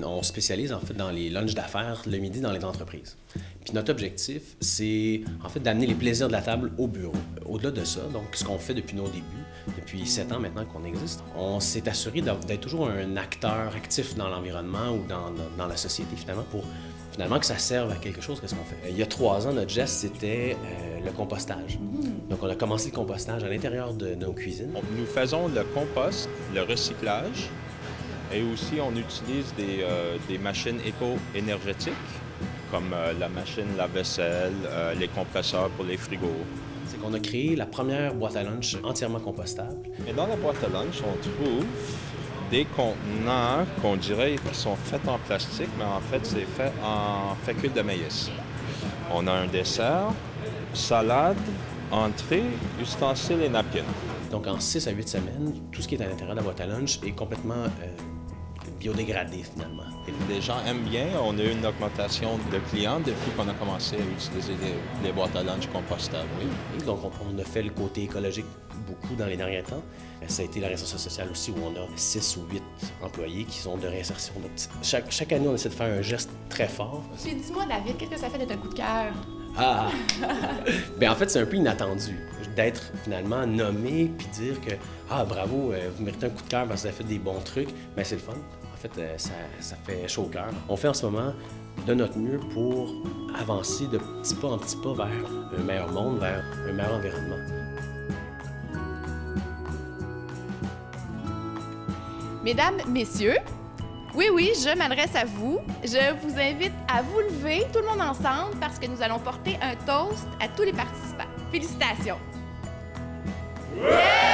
On se spécialise en fait dans les lunchs d'affaires le midi dans les entreprises. Puis notre objectif, c'est en fait d'amener les plaisirs de la table au bureau. Au-delà de ça, donc ce qu'on fait depuis nos débuts, depuis 7 ans maintenant qu'on existe, on s'est assuré d'être toujours un acteur actif dans l'environnement ou dans la société finalement pour finalement que ça serve à quelque chose, qu'est-ce qu'on fait. Il y a 3 ans, notre geste, c'était le compostage. Donc on a commencé le compostage à l'intérieur de nos cuisines. Nous faisons le compost, le recyclage, et aussi on utilise des machines éco-énergétiques, comme la machine lave-vaisselle, les compresseurs pour les frigos. C'est qu'on a créé la première boîte à lunch entièrement compostable. Et dans la boîte à lunch, on trouve des contenants qu'on dirait qui sont faits en plastique, mais en fait, c'est fait en fécule de maïs. On a un dessert, salade, entrée, ustensiles et napkins. Donc en 6 à 8 semaines, tout ce qui est à l'intérieur de la boîte à lunch est complètement biodégradé finalement. Les gens aiment bien. On a eu une augmentation de clients depuis qu'on a commencé à utiliser les boîtes à lunch compostables. Oui. Et donc on a fait le côté écologique beaucoup dans les derniers temps. Ça a été la réinsertion sociale aussi où on a 6 ou 8 employés qui sont de réinsertion. Donc chaque année, on essaie de faire un geste très fort. Puis dis-moi, David, qu'est-ce que ça fait d'être un coup de cœur? Ah! Bien, en fait, c'est un peu inattendu d'être finalement nommé puis dire que « Ah, bravo, vous méritez un coup de cœur parce que vous avez fait des bons trucs. » Bien, c'est le fun. En fait, ça fait chaud au cœur. On fait en ce moment de notre mieux pour avancer de petit pas en petit pas vers un meilleur monde, vers un meilleur environnement. Mesdames, messieurs, oui, je m'adresse à vous. Je vous invite à vous lever, tout le monde ensemble, parce que nous allons porter un toast à tous les participants. Félicitations! Yeah!